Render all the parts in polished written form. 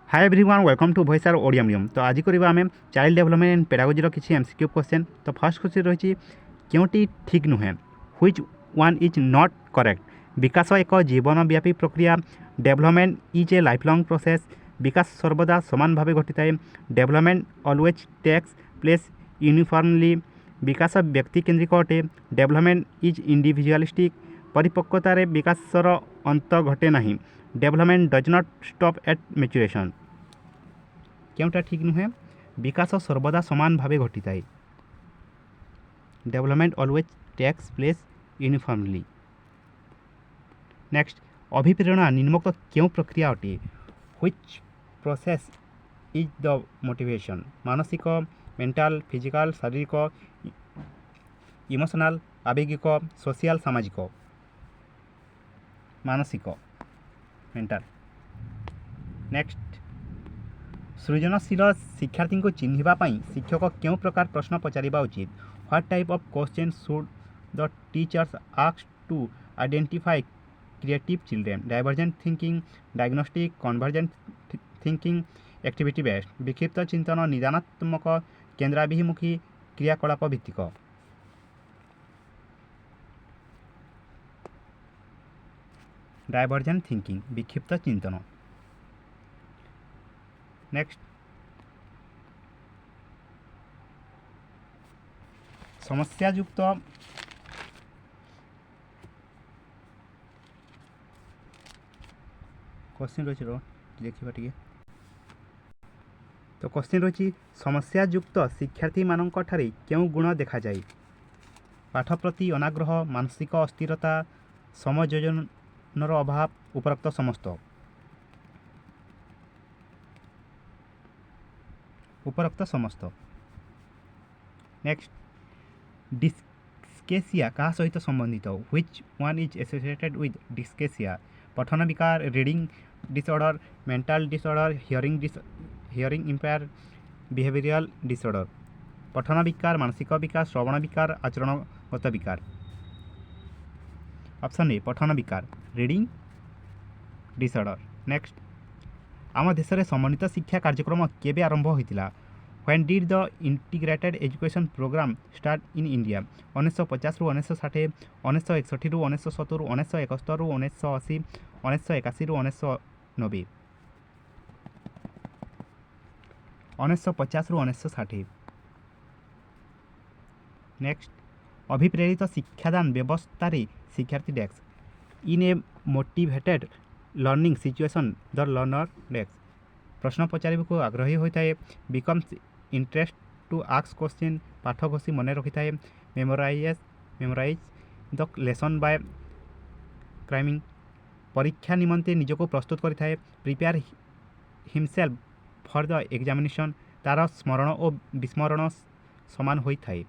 Hi everyone welcome to voice R Odia medium. तो आज करवा आम चाइल्ड डेवलपमेंट एंड पेडागोजी किसी एमसीक्यू क्वेश्चन। तो फर्स्ट क्वेश्चन रही क्योंटी ठीक नुहे, which one is not correct. विकास एक जीवनव्यापी प्रक्रिया, development is a life long process, विकास सर्वदा समान भाव घटी थाए, development always takes place uniformly, विकास व्यक्ति केन्द्रिक अटे, डेवलपमेंट इज इंडिविजुअलिस्टिक, परिपक्वतार विकासर अंत घटे नहीं, development does not stop at maturation. क्योंटा ठीक नुहे, विकास सर्वदा समान भाव घटी थाए, development always takes place uniformly. Next, अभिप्रेरणा निम्नोक्त क्यों प्रक्रिया अटे, which process is the motivation. मानसिक, मेंटल, फिजिकल, शारीरिक, इमोशनल, आवेगिक, सोशल, सामाजिक। मानसिक, मेंटल। नेक्स्ट, सृजनशील शिक्षार्थी को चिन्हवाई शिक्षक क्यों प्रकार प्रश्न पचारिबा उचित। What type of question should the teachers ask to identify creative children. Divergent thinking, diagnostic, convergent thinking, activity based. विक्षिप्त चिंतन, निदानात्मक, केन्द्राभिमुखी, क्रियाकलाप भित्तिक। डाइवर्जेंट थिंकिंग, विक्षिप्त चिंतन। नेक्स्ट, समस्यायुक्त क्वेश्चन रही देखा टे। तो क्वेश्चन रही समस्यायुक्त शिक्षार्थी मानक ठारे क्यों गुण देखा जाए। पाठ प्रति अनाग्रह, मानसिक अस्थिरता, समयोजनर अभाव, उपरोक्त समस्त। उपरोक्त समस्त। नेक्स्ट, डिस्केसिया क्या सहित संबंधित। Which one is associated with dyslexia. पठन विकार, reading disorder, mental disorder, hearing impair, behavioural disorder. पठन विकार, मानसिक विकार, श्रवण विकार, आचरणगत विकार। ऑप्शन ए पठन विकार, रीडिंग डिसऑर्डर। नेक्स्ट, आम देश में समन्वित शिक्षा कार्यक्रम केबे आरंभ होता। When did the integrated education programme start in India. 1950 रु 1960, 1961 रु 1970, 1971 रु 1980, 1981 रु 1990। 1950 रु 1960। नेक्स्ट, अभिप्रेरित शिक्षादान व्यवस्था शिक्षार्थी डेस्क। In a motivated learning situation the learner desk. प्रश्न पचारिबा को आग्रही होता है, becomes interest to ask question, पाठ घोषी मन रखी थाए, memorise the lesson by cramming. परीक्षा निमंते निजको प्रस्तुत करि थाए, prepare himself for the examination. तार स्मरण और विस्मरण समान होई थाए।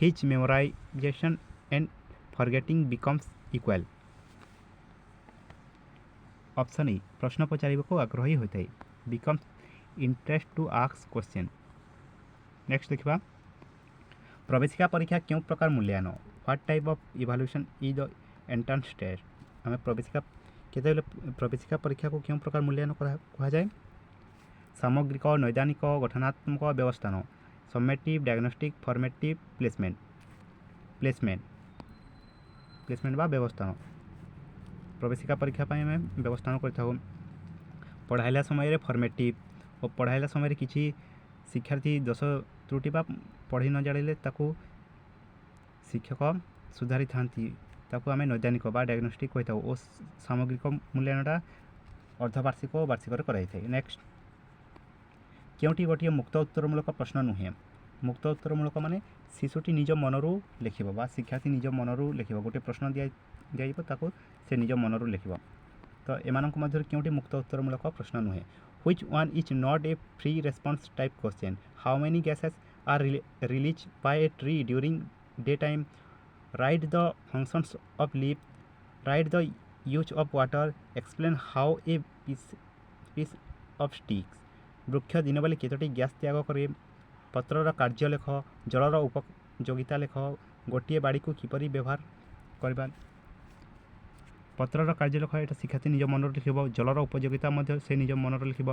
His memorisation and forgetting becomes equal. Option A प्रश्न पचारिबा को आग्रही होता है, becomes interest to ask question. Next देखा, प्रवेशिका परीक्षा क्यों प्रकार मूल्यांकन। What type of evaluation is the entrance test. आम प्रवेशिका परीक्षा को क्यों प्रकार मूल्यांकन कहा जाए। सामग्रिक, नैदानिक, गठनात्मक, व्यवस्थान। समेटिव, डायग्नोस्टिक, फॉर्मेटिव, प्लेसमेंट बा व्यवस्थान। प्रवेशिका परीक्षा आम व्यवस्थान कर पढ़ाइला समय फॉर्मेटिव और पढ़ाइला समय किसी शिक्षार्थी दोष त्रुटि बा पढ़ी न जाड़े ताकू शिक्षक सुधारी था आम नैदानिक बा डायग्नोस्टिक कही था। सामग्रिक मूल्यांकनटा अर्धवार्षिक और वार्षिक कराई। नेक्स्ट, क्योंटी गोटे मुक्त उत्तरमूलक प्रश्न नुहे। मुक्त उत्तरमूलक माने शिशुटी निज मनरू लिख बा शिक्षार्थी निज मनरू लिख गोटे प्रश्न दिया से निज मनरू लिख। तो एमानक मध्य क्योंटी मुक्त उत्तरमूलक प्रश्न नुहे। Which one is not a free response type question. How many gases are release by a tree during day time. Write the functions of leaf, write the use of water, explain how a piece of sticks. वृक्ष दिन बेले केतोटी gas त्याग करे। पत्रर कार्य लेख, जलर उपयोगिता लेख, गोटे बाड़ी को किपरि व्यवहार करबा। ପତ୍ରର କାର୍ଯ୍ୟଲେଖ ଏଇଟା ଶିକ୍ଷାର୍ଥୀ ନିଜ ମନରେ ଲେଖିବ। ଜଳର ଉପଯୋଗିତା ମଧ୍ୟ ସେ ନିଜ ମନରେ ଲେଖିବ।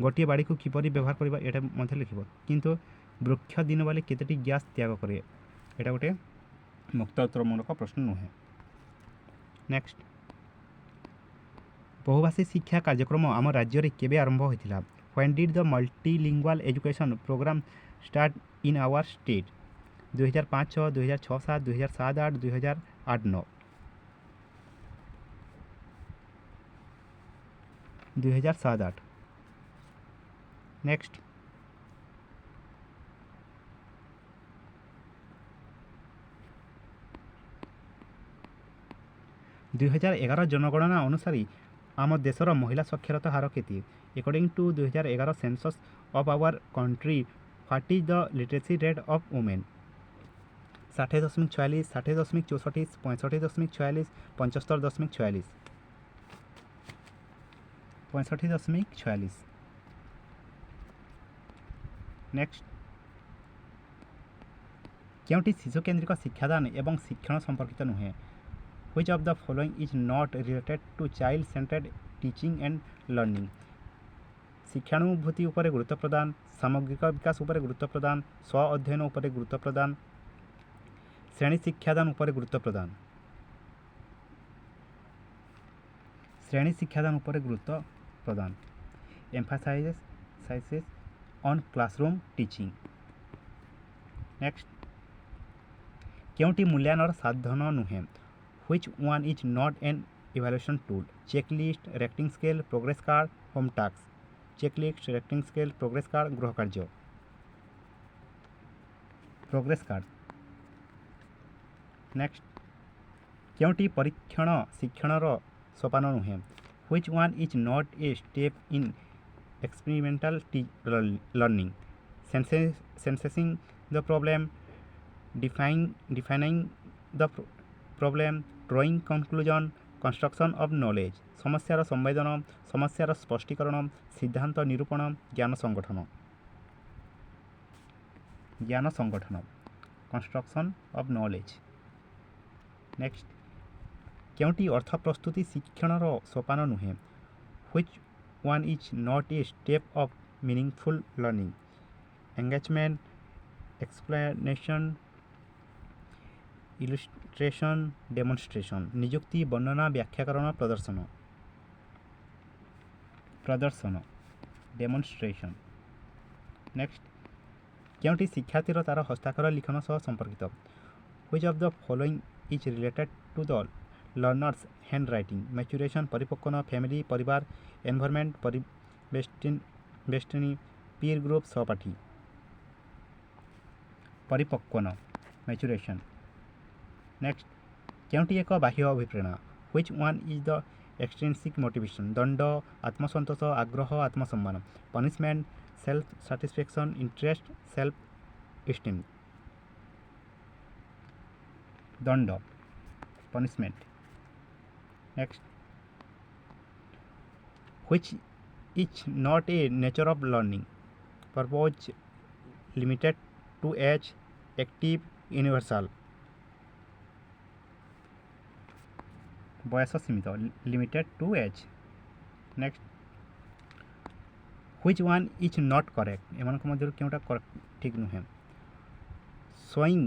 ଗୋଟିଏ ବାଡ଼ିକୁ କିପରି ବ୍ୟବହାର କରିବା ଏଇଟା ମଧ୍ୟ ଲେଖିବ। କିନ୍ତୁ ବୃକ୍ଷ ଦିନବାଲି କେତୋଟି ଗ୍ୟାସ୍ ତ୍ୟାଗ କରେ? ଏଇଟା ଗୋଟେ ମୁକ୍ତ ଉତ୍ତରମୂଳକ ପ୍ରଶ୍ନ ନୁହେଁ। ନେକ୍ସଟ, ବହୁଭାଷୀ ଶିକ୍ଷା କାର୍ଯ୍ୟକ୍ରମ ଆମ ରାଜ୍ୟରେ କେବେ ଆରମ୍ଭ ହୋଇଥିଲା? When did the multilingual education program start in our state? 2005-6, 2006-7, 2007-8, 2008-9। 2007-8। Next, 2011 ଜନଗଣନା ଅନୁସାରେ ଆମ ଦେଶର ମହିଳା ସାକ୍ଷରତା ହାର କେତେ? According to 2011 census of our country, what is the literacy rate of women? 60.46, 60.64, 65.46, 75.46। 65.46। Next, କେଉଁଟି ଶିଶୁ କେନ୍ଦ୍ରିକ ଶିକ୍ଷାଦାନ ଏବଂ ଶିକ୍ଷଣ ସମ୍ପର୍କିତ ନୁହେଁ? Which of the following is not related to child centered teaching and learning? ଶିକ୍ଷାନୁଭୂତି ଉପରେ ଗୁରୁତ୍ୱ ପ୍ରଦାନ, ସାମଗ୍ରିକ ବିକାଶ ଉପରେ ଗୁରୁତ୍ୱ ପ୍ରଦାନ, ସ୍ୱ ଅଧ୍ୟୟନ ଉପରେ ଗୁରୁତ୍ୱ ପ୍ରଦାନ, ଶ୍ରେଣୀ ଶିକ୍ଷାଦାନ ଉପରେ ଗୁରୁତ୍ୱ ପ୍ରଦାନ। ଶ୍ରେଣୀ ଶିକ୍ଷାଦାନ ଉପରେ ଗୁରୁତ୍ୱ ପ୍ରଦାନ। emphasizes on classroom teaching। Next, କେଉଁଟି ମୂଲ୍ୟାୟନର ସାଧନ ନୁହେଁ? Which one is not an evaluation tool? Checklist, rating scale, progress card, home task। checklist, rating scale, progress card, ଗୃହ କାର୍ଯ୍ୟ। progress card। ନେକ୍ସଟ, କେଉଁଟି ପରୀକ୍ଷଣ ଶିକ୍ଷଣର ସୋପାନ ନୁହେଁ? Which one is not a step in experimental learning? Sensing the problem, defining the problem, drawing conclusion, construction of knowledge। ସମସ୍ୟାର ସମ୍ବେଦନ, ସମସ୍ୟାର ସ୍ପଷ୍ଟୀକରଣ, ସିଦ୍ଧାନ୍ତ ନିରୂପଣ, ଜ୍ଞାନ ସଂଗଠନ। ଜ୍ଞାନ ସଂଗଠନ, construction of knowledge। ନେକ୍ସଟ, କେଉଁଟି ଅର୍ଥ ପ୍ରସ୍ତୁତି ଶିକ୍ଷଣର ସୋପାନ ନୁହେଁ? Which one is not a step of meaningful learning? Engagement, explanation, illustration, demonstration। ନିଯୁକ୍ତି, ବର୍ଣ୍ଣନା, ବ୍ୟାଖ୍ୟାକରଣ, ପ୍ରଦର୍ଶନ। ପ୍ରଦର୍ଶନ, demonstration। ନେକ୍ସଟ, କେଉଁଟି ଶିକ୍ଷାର୍ଥୀର ତା'ର ହସ୍ତାକ୍ଷର ଲିଖନ ସହ ସମ୍ପର୍କିତ? Which of the following is related to the learner's handwriting? Maturation, ପରିପକ୍ୱନ, family, ପରିବାର, environment, ବେଷ୍ଟନୀ, peer group, ସହପାଠୀ। ପରିପକ୍ୱନ, maturation। ନେକ୍ସଟ, କେଉଁଟି ଏକ ବାହ୍ୟ ଅଭିପ୍ରେରଣା? Which one is the extrinsic motivation? ଦଣ୍ଡ, ଆତ୍ମସନ୍ତୋଷ, ଆଗ୍ରହ, ଆତ୍ମସମ୍ମାନ। punishment, self satisfaction, interest, self esteem। ଦଣ୍ଡ, punishment। Next, which is not a nature of learning? Purpose, limited to age, active, universal। ବୟସ ସୀମିତ, limited to age। Next, which one is not correct? ଏମାନଙ୍କ ମଧ୍ୟରୁ କେଉଁଟା ଠିକ୍ ନୁହେଁ? showing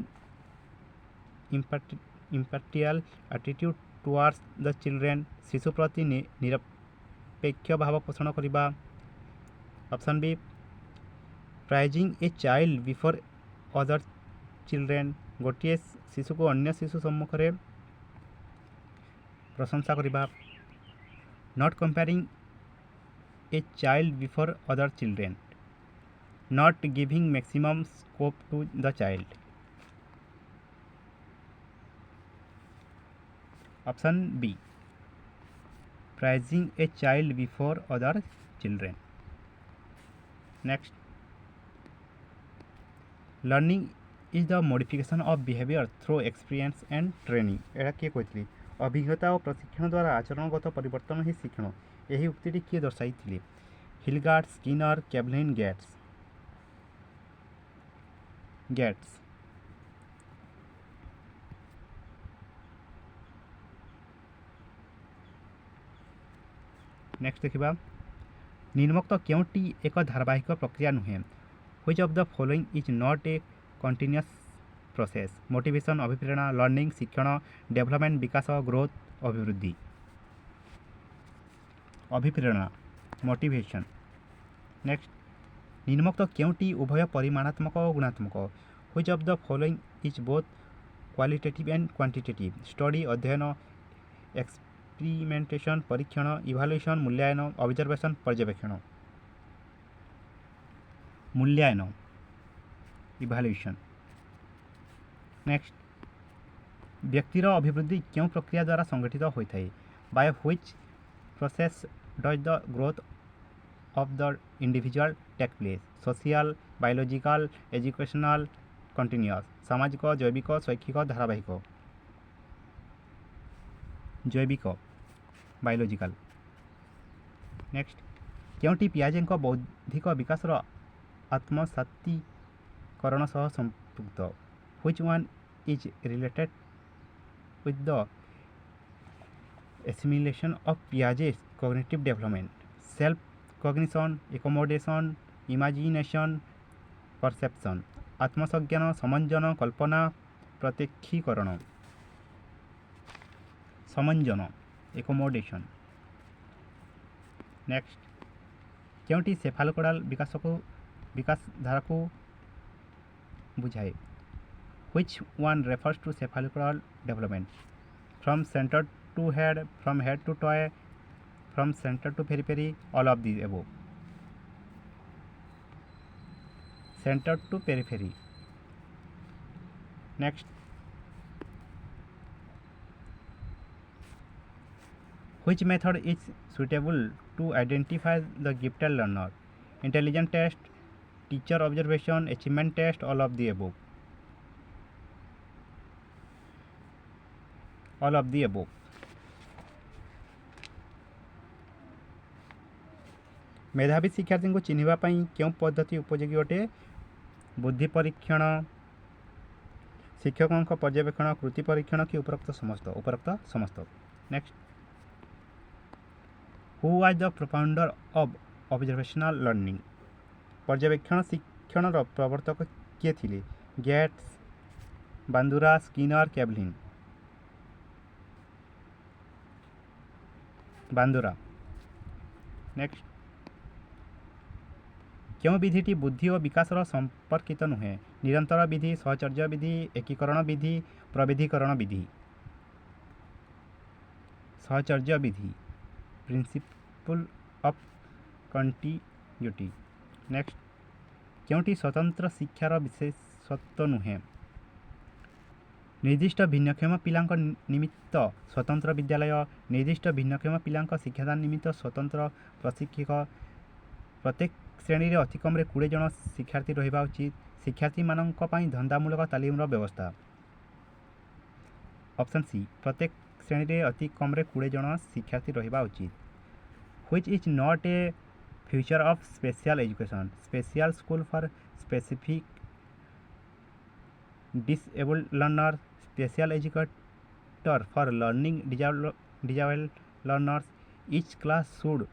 impartial attitude towards the children, ଶିଶୁ ପ୍ରତି ନିରପେକ୍ଷ ଭାବ ପୋଷଣ କରିବା। Option B, praising a child before other children, ଗୋଟିଏ ଶିଶୁକୁ ଅନ୍ୟ ଶିଶୁ ସମ୍ମୁଖରେ ପ୍ରଶଂସା କରିବା। not comparing a child before other children, not giving maximum scope to the child। Option B, praising a child before other children। Next, learning is the modification of behavior through experience and training। ଏଇଟା କିଏ କହିଥିଲେ? ଅଭିଜ୍ଞତା ଓ ପ୍ରଶିକ୍ଷଣ ଦ୍ୱାରା ଆଚରଣଗତ ପରିବର୍ତ୍ତନ ହିଁ ଶିକ୍ଷଣ। ଏହି ଉକ୍ତିଟି କିଏ ଦର୍ଶାଇଥିଲେ? ହିଲଗାର୍ଡ, ସ୍କିନର, କେଭଲିନ୍, ଗେଟ୍ସ। नेक्स्ट देखा निम्नोक्त केउटी एक धारावाहिक प्रक्रिया नुहे which of the following is not a continuous process motivation अभिप्रेरणा लर्निंग शिक्षण डेवलपमेंट विकास ग्रोथ अभिवृद्धि अभिप्रेरणा मोटिवेशन नेक्स्ट निम्नोक्त केउटी उभय परिमाणात्मक और गुणात्मक which of the following is both qualitative and quantitative study अध्ययन एक्सपेरिमेंटेशन परीक्षण इवाल्युएशन मूल्यांकन ऑब्जर्वेशन पर्यवेक्षण मूल्यांकन इवाल्युएशन नेक्स्ट व्यक्तिर अभिवृद्धि क्यों प्रक्रिया द्वारा संगठित होता है by which process does the growth of the individual take place social biological educational continuous सामाजिक जैविक शैक्षिक धारावाहिक जैविक बायोलॉजिकल नेक्स्ट केउटी पियाजे बौद्धिक विकास आत्मसातीकरण सह संपृक्त which one is related with the assimilation of पियाजे cognitive development self cognition accommodation imagination perception आत्मसंज्ञान समंजन कल्पना प्रत्यक्षीकरण समंजन एकोमोडेशन नेक्स्ट केउटी सेफालोकोडाल विकास धारा को बुझाए which one refers to cephalocaudal development from centre to head from head to toe from center to periphery all of these above center to periphery next which method is suitable to identify the gifted learner intelligence test teacher observation achievement test all of the above मेधावी शिक्षार्थी को चिन्हवाई क्यों पद्धति उपयोगी अटे बुद्धि परीक्षण शिक्षकों पर्यवेक्षण कृति परीक्षण कि उपरोक्त समस्त next who was the propounder of observational learning पर्यवेक्षण शिक्षण प्रवर्तक किए थिले गेट्स बांदुरा स्किनर केवलिन बांदुरा नेक्स्ट क्यों विधिटी बुद्धि और विकास संपर्कित नुहे निरंतर विधि सहचर्य विधि एकीकरण विधि प्रविधिकरण विधि सहचर्य विधि प्रिंसिपल ऑफ कंटिन्यूटी नेक्स्ट क्योंटी स्वतंत्र शिक्षार विशेषत्व नुहे निर्दिष्ट भिन्नक्षम पिला निमित्त स्वतंत्र विद्यालय निर्दिष्ट भिन्नक्षम पिला शिक्षादान निमित्त स्वतंत्र प्रशिक्षक प्रत्येक श्रेणी अतिकम 20 जन शिक्षार्थी रहा उचित शिक्षार्थी मानक धंदामूलक तालीम व्यवस्था ऑप्शन सी प्रत्येक श्रेणी अतिकम 20 जन शिक्षार्थी रहा उचित which is not A future of special education special school for specific disabled learner special educator for learning disabled learners each class should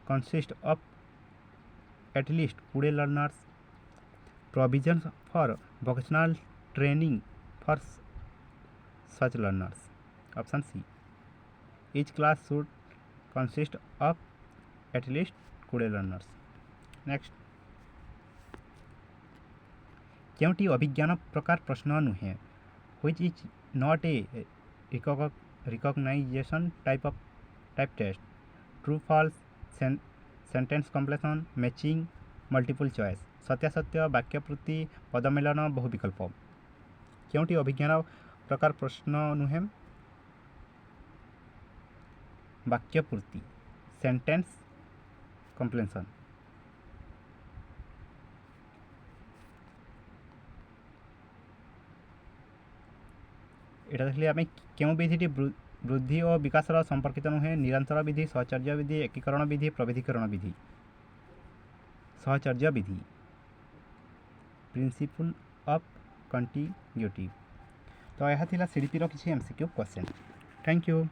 consist of at least 20 learners provisions for vocational training for such learners option C each class should consist of at least 20 learners next Kyonti अभिज्ञान प्रकार प्रश्न नुहे which is not a recognition type test true false sentence completion matching multiple choice सत्यासत्य वाक्यपूर्ति पदमेलन बहुविकल्प क्योंटी अभिज्ञान प्रकार प्रश्न नुहे वाक्यपूर्ति सेंटेंस कंप्लीशन यहाँ देखिए आम क्यों विधि वृद्धि और विकास संपर्कित नुहे निरंतर विधि सहचर्य विधि एकीकरण विधि प्रविधिकरण विधि सहचर्य विधि प्रिंसिपल ऑफ कंटिन्यूटी तो यह सीडीपी किसी एमसीक्यू क्वेश्चन थैंक यू।